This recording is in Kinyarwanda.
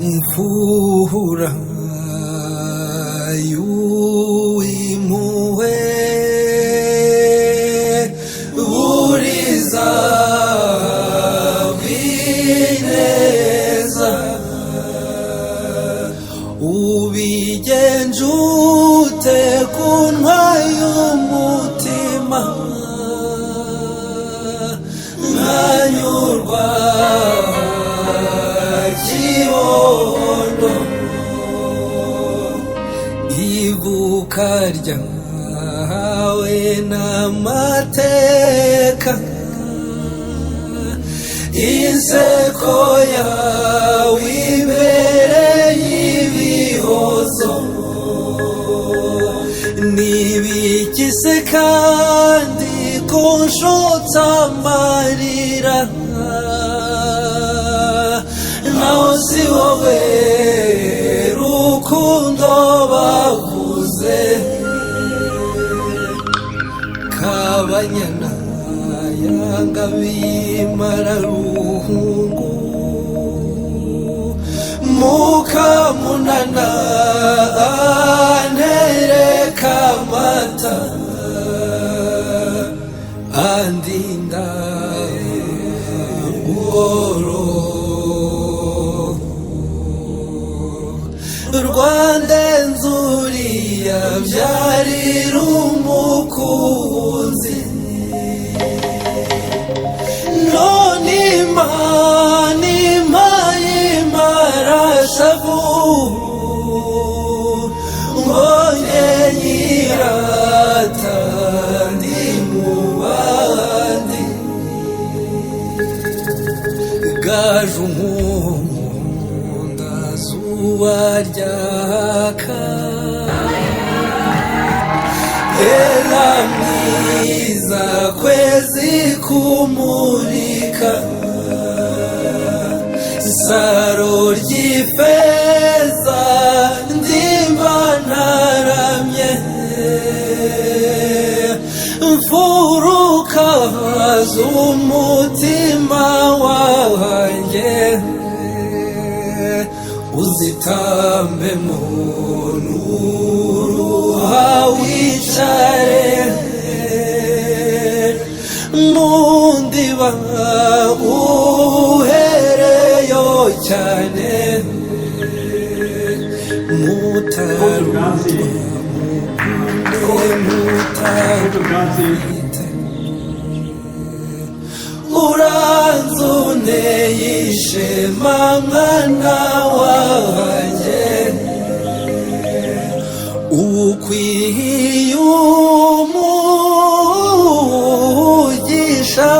imfura y'uwimpuhwe buriza bw'ineza ubigenje ute ku ntwari y'umutima nkanyurwa kibondo ivuka ryawe n'amateka inseko yawe ibereye ibihozo nibikise kandi kunshotsa amarira naho si wowe rukundo bavuze kabanyana yanga bimara ruhungu mukamunana antereka amata andinda buhoro rwandenze uriya byarira umukunzi none imana impaye imarashavu mbonye nyirata ndi mu bandi gaju nkunda zuba ryaka ela mwiza kwezi kumurika saro ry'ifeza ndimba ntaramye mfuruka z'umutima wanjye uzitambe muntu uruha wicare mundiba uhereyo cyane mutarutwa mukunde uranzuneye ishema mwana wanjye ukwiye umugisha